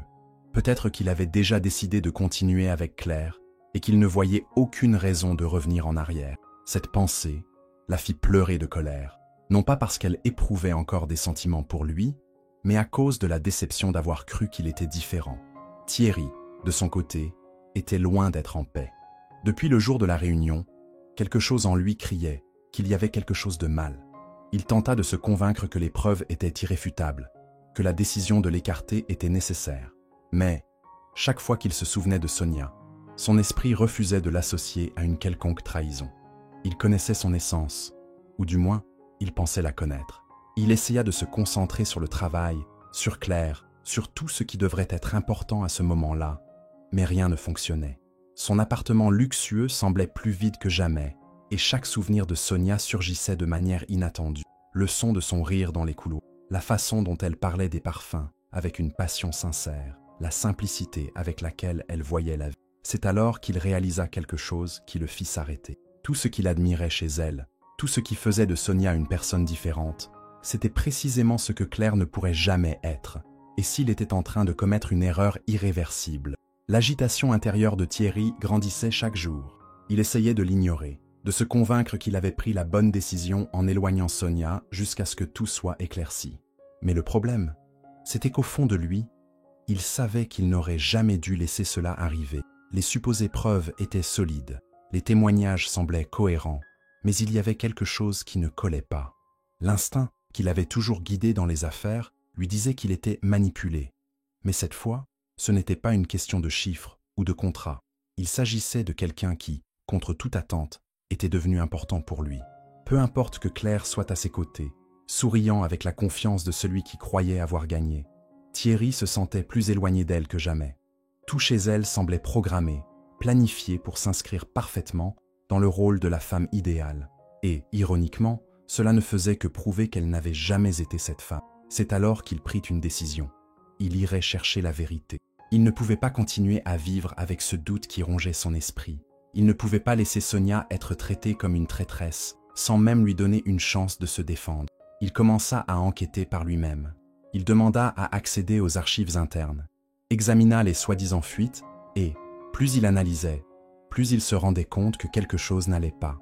Peut-être qu'il avait déjà décidé de continuer avec Claire et qu'il ne voyait aucune raison de revenir en arrière. Cette pensée la fit pleurer de colère, non pas parce qu'elle éprouvait encore des sentiments pour lui, mais à cause de la déception d'avoir cru qu'il était différent. Thierry, de son côté, était loin d'être en paix. Depuis le jour de la réunion, quelque chose en lui criait qu'il y avait quelque chose de mal. Il tenta de se convaincre que les preuves étaient irréfutables, que la décision de l'écarter était nécessaire. Mais, chaque fois qu'il se souvenait de Sonia, son esprit refusait de l'associer à une quelconque trahison. Il connaissait son essence, ou du moins, il pensait la connaître. Il essaya de se concentrer sur le travail, sur Claire, sur tout ce qui devrait être important à ce moment-là, mais rien ne fonctionnait. Son appartement luxueux semblait plus vide que jamais, et chaque souvenir de Sonia surgissait de manière inattendue. Le son de son rire dans les couloirs, la façon dont elle parlait des parfums avec une passion sincère, la simplicité avec laquelle elle voyait la vie. C'est alors qu'il réalisa quelque chose qui le fit s'arrêter. Tout ce qu'il admirait chez elle, tout ce qui faisait de Sonia une personne différente, c'était précisément ce que Claire ne pourrait jamais être, et s'il était en train de commettre une erreur irréversible. L'agitation intérieure de Thierry grandissait chaque jour. Il essayait de l'ignorer, de se convaincre qu'il avait pris la bonne décision en éloignant Sonia jusqu'à ce que tout soit éclairci. Mais le problème, c'était qu'au fond de lui, il savait qu'il n'aurait jamais dû laisser cela arriver. Les supposées preuves étaient solides, les témoignages semblaient cohérents, mais il y avait quelque chose qui ne collait pas. L'instinct, qui l'avait toujours guidé dans les affaires, lui disait qu'il était manipulé. Mais cette fois, ce n'était pas une question de chiffres ou de contrats. Il s'agissait de quelqu'un qui, contre toute attente, était devenu important pour lui. Peu importe que Claire soit à ses côtés, souriant avec la confiance de celui qui croyait avoir gagné, Thierry se sentait plus éloigné d'elle que jamais. Tout chez elle semblait programmé, planifié pour s'inscrire parfaitement dans le rôle de la femme idéale. Et, ironiquement, cela ne faisait que prouver qu'elle n'avait jamais été cette femme. C'est alors qu'il prit une décision. Il irait chercher la vérité. Il ne pouvait pas continuer à vivre avec ce doute qui rongeait son esprit. Il ne pouvait pas laisser Sonia être traitée comme une traîtresse, sans même lui donner une chance de se défendre. Il commença à enquêter par lui-même. Il demanda à accéder aux archives internes, examina les soi-disant fuites et, plus il analysait, plus il se rendait compte que quelque chose n'allait pas.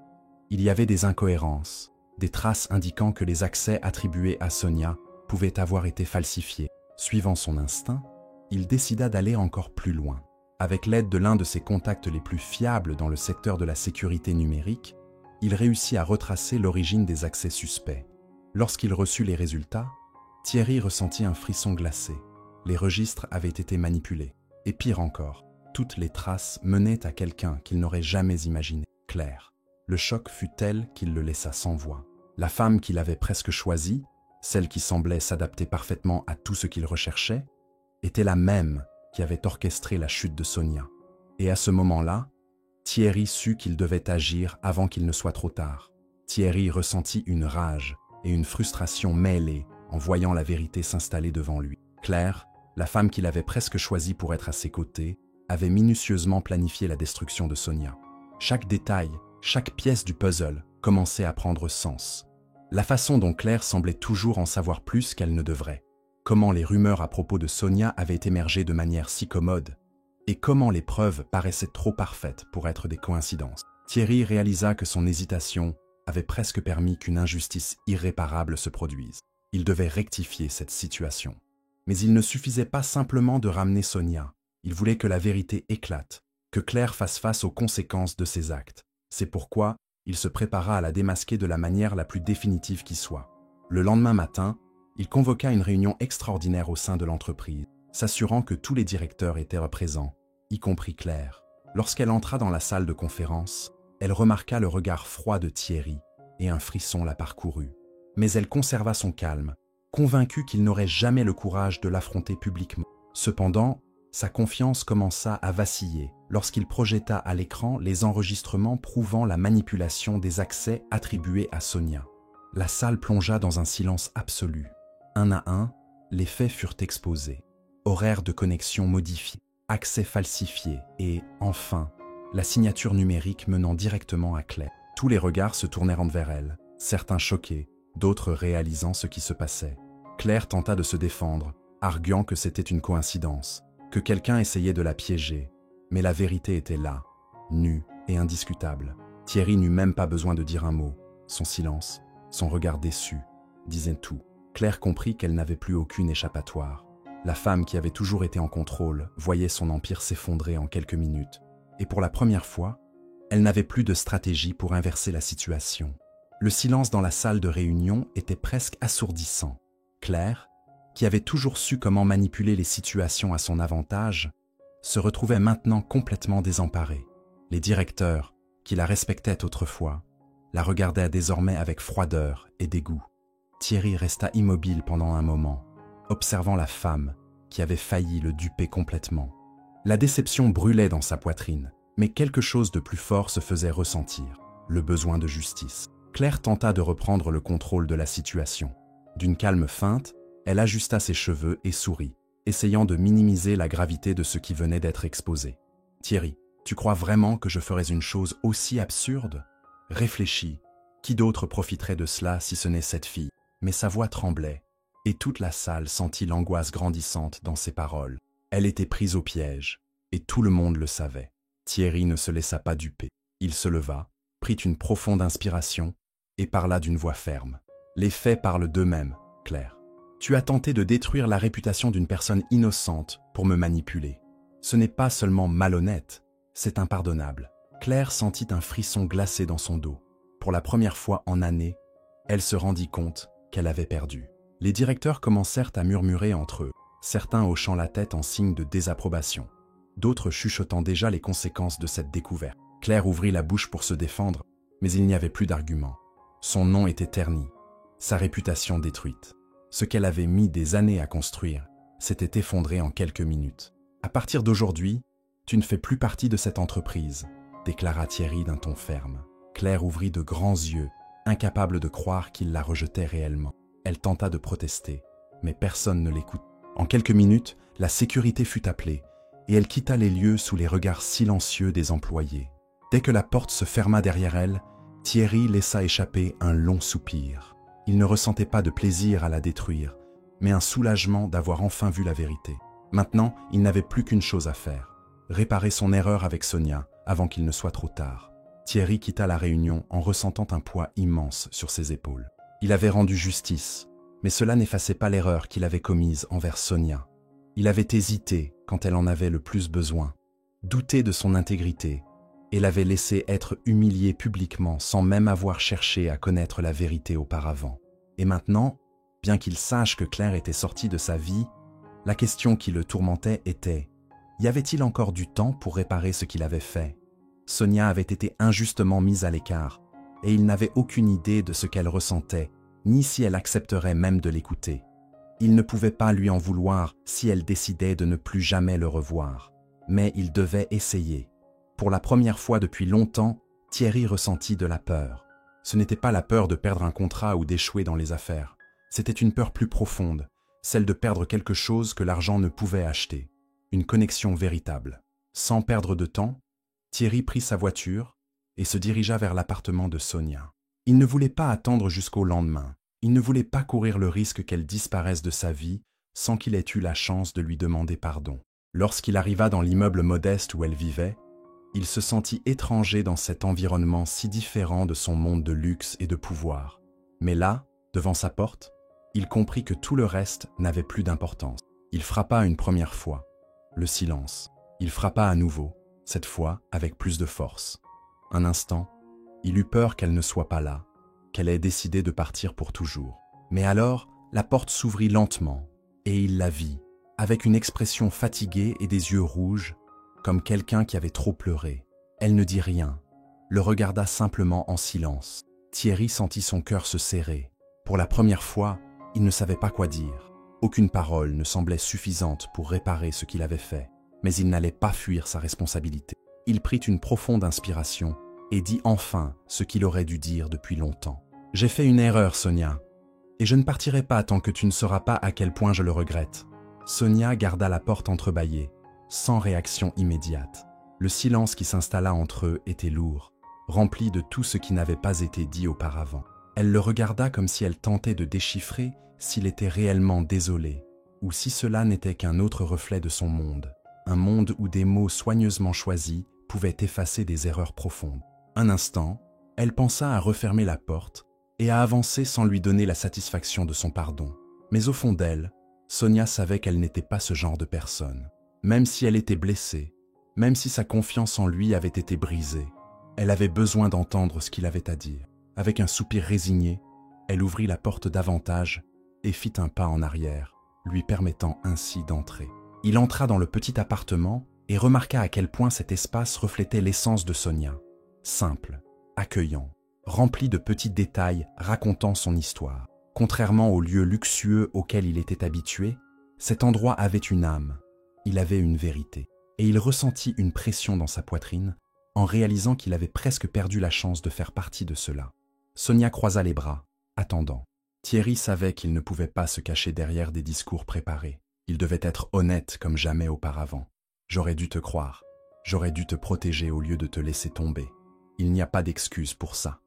Il y avait des incohérences, des traces indiquant que les accès attribués à Sonia pouvaient avoir été falsifiés. Suivant son instinct, il décida d'aller encore plus loin. Avec l'aide de l'un de ses contacts les plus fiables dans le secteur de la sécurité numérique, il réussit à retracer l'origine des accès suspects. Lorsqu'il reçut les résultats, Thierry ressentit un frisson glacé. Les registres avaient été manipulés. Et pire encore, toutes les traces menaient à quelqu'un qu'il n'aurait jamais imaginé, Claire. Le choc fut tel qu'il le laissa sans voix. La femme qu'il avait presque choisie, celle qui semblait s'adapter parfaitement à tout ce qu'il recherchait, était la même qui avait orchestré la chute de Sonia. Et à ce moment-là, Thierry sut qu'il devait agir avant qu'il ne soit trop tard. Thierry ressentit une rage et une frustration mêlées en voyant la vérité s'installer devant lui. Claire, la femme qu'il avait presque choisie pour être à ses côtés, avait minutieusement planifié la destruction de Sonia. Chaque détail, chaque pièce du puzzle commençait à prendre sens. La façon dont Claire semblait toujours en savoir plus qu'elle ne devrait. Comment les rumeurs à propos de Sonia avaient émergé de manière si commode. Et comment les preuves paraissaient trop parfaites pour être des coïncidences. Thierry réalisa que son hésitation avait presque permis qu'une injustice irréparable se produise. Il devait rectifier cette situation. Mais il ne suffisait pas simplement de ramener Sonia. Il voulait que la vérité éclate, que Claire fasse face aux conséquences de ses actes. C'est pourquoi il se prépara à la démasquer de la manière la plus définitive qui soit. Le lendemain matin, il convoqua une réunion extraordinaire au sein de l'entreprise, s'assurant que tous les directeurs étaient présents, y compris Claire. Lorsqu'elle entra dans la salle de conférence, elle remarqua le regard froid de Thierry et un frisson la parcourut. Mais elle conserva son calme, convaincue qu'il n'aurait jamais le courage de l'affronter publiquement. Cependant, sa confiance commença à vaciller lorsqu'il projeta à l'écran les enregistrements prouvant la manipulation des accès attribués à Sonia. La salle plongea dans un silence absolu. Un à un, les faits furent exposés. Horaires de connexion modifiés, accès falsifiés et, enfin, la signature numérique menant directement à Claire. Tous les regards se tournèrent vers elle, certains choqués, d'autres réalisant ce qui se passait. Claire tenta de se défendre, arguant que c'était une coïncidence, que quelqu'un essayait de la piéger, mais la vérité était là, nue et indiscutable. Thierry n'eut même pas besoin de dire un mot. Son silence, son regard déçu, disaient tout. Claire comprit qu'elle n'avait plus aucune échappatoire. La femme qui avait toujours été en contrôle voyait son empire s'effondrer en quelques minutes. Et pour la première fois, elle n'avait plus de stratégie pour inverser la situation. Le silence dans la salle de réunion était presque assourdissant. Claire, qui avait toujours su comment manipuler les situations à son avantage, se retrouvait maintenant complètement désemparée. Les directeurs, qui la respectaient autrefois, la regardaient désormais avec froideur et dégoût. Thierry resta immobile pendant un moment, observant la femme qui avait failli le duper complètement. La déception brûlait dans sa poitrine, mais quelque chose de plus fort se faisait ressentir, le besoin de justice. Claire tenta de reprendre le contrôle de la situation. D'une calme feinte, elle ajusta ses cheveux et sourit, essayant de minimiser la gravité de ce qui venait d'être exposé. « Thierry, tu crois vraiment que je ferais une chose aussi absurde ? Réfléchis, qui d'autre profiterait de cela si ce n'est cette fille ?» Mais sa voix tremblait, et toute la salle sentit l'angoisse grandissante dans ses paroles. Elle était prise au piège, et tout le monde le savait. Thierry ne se laissa pas duper. Il se leva, prit une profonde inspiration, et parla d'une voix ferme. « Les faits parlent d'eux-mêmes, Claire. Tu as tenté de détruire la réputation d'une personne innocente pour me manipuler. Ce n'est pas seulement malhonnête, c'est impardonnable. » Claire sentit un frisson glacé dans son dos. Pour la première fois en années, elle se rendit compte qu'elle avait perdu. Les directeurs commencèrent à murmurer entre eux, certains hochant la tête en signe de désapprobation, d'autres chuchotant déjà les conséquences de cette découverte. Claire ouvrit la bouche pour se défendre, mais il n'y avait plus d'arguments. Son nom était terni, sa réputation détruite. Ce qu'elle avait mis des années à construire s'était effondré en quelques minutes. « À partir d'aujourd'hui, tu ne fais plus partie de cette entreprise », déclara Thierry d'un ton ferme. Claire ouvrit de grands yeux, incapable de croire qu'il la rejetait réellement. Elle tenta de protester, mais personne ne l'écouta. En quelques minutes, la sécurité fut appelée, et elle quitta les lieux sous les regards silencieux des employés. Dès que la porte se ferma derrière elle, Thierry laissa échapper un long soupir. Il ne ressentait pas de plaisir à la détruire, mais un soulagement d'avoir enfin vu la vérité. Maintenant, il n'avait plus qu'une chose à faire, réparer son erreur avec Sonia avant qu'il ne soit trop tard. Thierry quitta la réunion en ressentant un poids immense sur ses épaules. Il avait rendu justice, mais cela n'effaçait pas l'erreur qu'il avait commise envers Sonia. Il avait hésité quand elle en avait le plus besoin, douté de son intégrité, et l'avait laissée être humiliée publiquement sans même avoir cherché à connaître la vérité auparavant. Et maintenant, bien qu'il sache que Claire était sortie de sa vie, la question qui le tourmentait était : y avait-il encore du temps pour réparer ce qu'il avait fait ? Sonia avait été injustement mise à l'écart, et il n'avait aucune idée de ce qu'elle ressentait, ni si elle accepterait même de l'écouter. Il ne pouvait pas lui en vouloir si elle décidait de ne plus jamais le revoir. Mais il devait essayer. Pour la première fois depuis longtemps, Thierry ressentit de la peur. Ce n'était pas la peur de perdre un contrat ou d'échouer dans les affaires. C'était une peur plus profonde, celle de perdre quelque chose que l'argent ne pouvait acheter. Une connexion véritable. Sans perdre de temps, Thierry prit sa voiture et se dirigea vers l'appartement de Sonia. Il ne voulait pas attendre jusqu'au lendemain. Il ne voulait pas courir le risque qu'elle disparaisse de sa vie sans qu'il ait eu la chance de lui demander pardon. Lorsqu'il arriva dans l'immeuble modeste où elle vivait, il se sentit étranger dans cet environnement si différent de son monde de luxe et de pouvoir. Mais là, devant sa porte, il comprit que tout le reste n'avait plus d'importance. Il frappa une première fois. Le silence. Il frappa à nouveau, cette fois avec plus de force. Un instant, il eut peur qu'elle ne soit pas là, qu'elle ait décidé de partir pour toujours. Mais alors, la porte s'ouvrit lentement, et il la vit, avec une expression fatiguée et des yeux rouges, comme quelqu'un qui avait trop pleuré. Elle ne dit rien, le regarda simplement en silence. Thierry sentit son cœur se serrer. Pour la première fois, il ne savait pas quoi dire. Aucune parole ne semblait suffisante pour réparer ce qu'il avait fait, mais il n'allait pas fuir sa responsabilité. Il prit une profonde inspiration et dit enfin ce qu'il aurait dû dire depuis longtemps. « J'ai fait une erreur, Sonia, et je ne partirai pas tant que tu ne sauras pas à quel point je le regrette. » Sonia garda la porte entrebâillée, sans réaction immédiate. Le silence qui s'installa entre eux était lourd, rempli de tout ce qui n'avait pas été dit auparavant. Elle le regarda comme si elle tentait de déchiffrer s'il était réellement désolé, ou si cela n'était qu'un autre reflet de son monde, un monde où des mots soigneusement choisis pouvaient effacer des erreurs profondes. Un instant, elle pensa à refermer la porte et à avancer sans lui donner la satisfaction de son pardon. Mais au fond d'elle, Sonia savait qu'elle n'était pas ce genre de personne. Même si elle était blessée, même si sa confiance en lui avait été brisée, elle avait besoin d'entendre ce qu'il avait à dire. Avec un soupir résigné, elle ouvrit la porte davantage et fit un pas en arrière, lui permettant ainsi d'entrer. Il entra dans le petit appartement et remarqua à quel point cet espace reflétait l'essence de Sonia. Simple, accueillant, rempli de petits détails racontant son histoire. Contrairement aux lieux luxueux auxquels il était habitué, cet endroit avait une âme, il avait une vérité. Et il ressentit une pression dans sa poitrine en réalisant qu'il avait presque perdu la chance de faire partie de cela. Sonia croisa les bras, attendant. Thierry savait qu'il ne pouvait pas se cacher derrière des discours préparés. Il devait être honnête comme jamais auparavant. « J'aurais dû te croire. J'aurais dû te protéger au lieu de te laisser tomber. Il n'y a pas d'excuse pour ça. »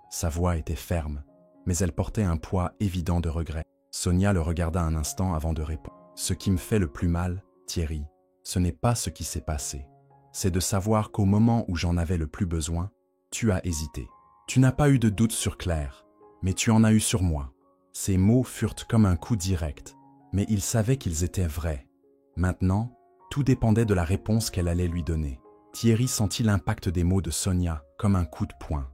Sa voix était ferme, mais elle portait un poids évident de regret. Sonia le regarda un instant avant de répondre. « Ce qui me fait le plus mal, Thierry, ce n'est pas ce qui s'est passé. C'est de savoir qu'au moment où j'en avais le plus besoin, tu as hésité. Tu n'as pas eu de doute sur Claire, mais tu en as eu sur moi. » Ces mots furent comme un coup direct, mais il savait qu'ils étaient vrais. Maintenant, tout dépendait de la réponse qu'elle allait lui donner. Thierry sentit l'impact des mots de Sonia comme un coup de poing.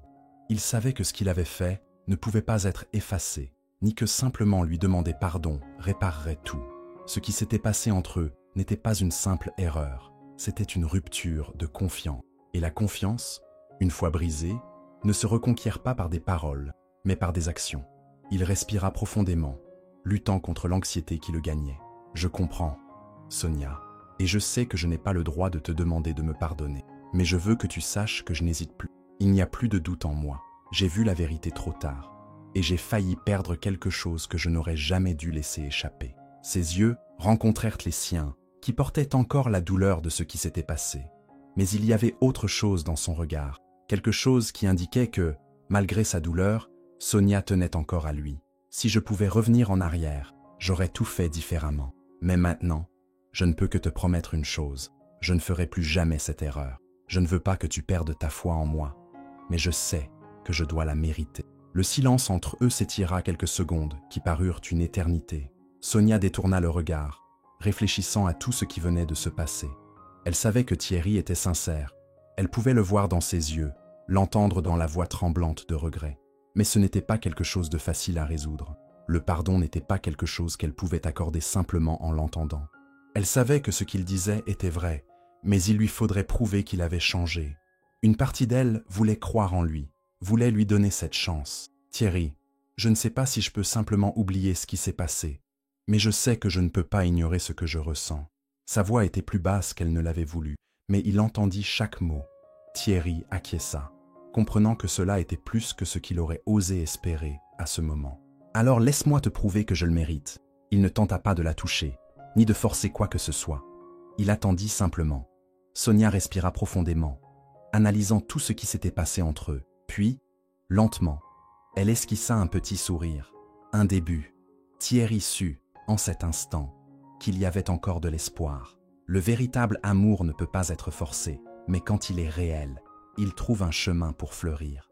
Il savait que ce qu'il avait fait ne pouvait pas être effacé, ni que simplement lui demander pardon réparerait tout. Ce qui s'était passé entre eux n'était pas une simple erreur, c'était une rupture de confiance. Et la confiance, une fois brisée, ne se reconquiert pas par des paroles, mais par des actions. Il respira profondément, luttant contre l'anxiété qui le gagnait. « Je comprends, Sonia, et je sais que je n'ai pas le droit de te demander de me pardonner. Mais je veux que tu saches que je n'hésite plus. Il n'y a plus de doute en moi. J'ai vu la vérité trop tard, et j'ai failli perdre quelque chose que je n'aurais jamais dû laisser échapper. » Ses yeux rencontrèrent les siens, qui portaient encore la douleur de ce qui s'était passé. Mais il y avait autre chose dans son regard, quelque chose qui indiquait que, malgré sa douleur, Sonia tenait encore à lui. « Si je pouvais revenir en arrière, j'aurais tout fait différemment. Mais maintenant, je ne peux que te promettre une chose, je ne ferai plus jamais cette erreur. Je ne veux pas que tu perdes ta foi en moi, mais je sais que je dois la mériter. » Le silence entre eux s'étira quelques secondes, qui parurent une éternité. Sonia détourna le regard, réfléchissant à tout ce qui venait de se passer. Elle savait que Thierry était sincère. Elle pouvait le voir dans ses yeux, l'entendre dans la voix tremblante de regret. Mais ce n'était pas quelque chose de facile à résoudre. Le pardon n'était pas quelque chose qu'elle pouvait accorder simplement en l'entendant. Elle savait que ce qu'il disait était vrai, mais il lui faudrait prouver qu'il avait changé, Une partie d'elle voulait croire en lui, voulait lui donner cette chance. « Thierry, je ne sais pas si je peux simplement oublier ce qui s'est passé, mais je sais que je ne peux pas ignorer ce que je ressens. » Sa voix était plus basse qu'elle ne l'avait voulu, mais il entendit chaque mot. Thierry acquiesça, comprenant que cela était plus que ce qu'il aurait osé espérer à ce moment. « Alors laisse-moi te prouver que je le mérite. » Il ne tenta pas de la toucher, ni de forcer quoi que ce soit. Il attendit simplement. Sonia respira profondément, analysant tout ce qui s'était passé entre eux. Puis, lentement, elle esquissa un petit sourire. Un début. Thierry sut, en cet instant, qu'il y avait encore de l'espoir. Le véritable amour ne peut pas être forcé, mais quand il est réel, il trouve un chemin pour fleurir.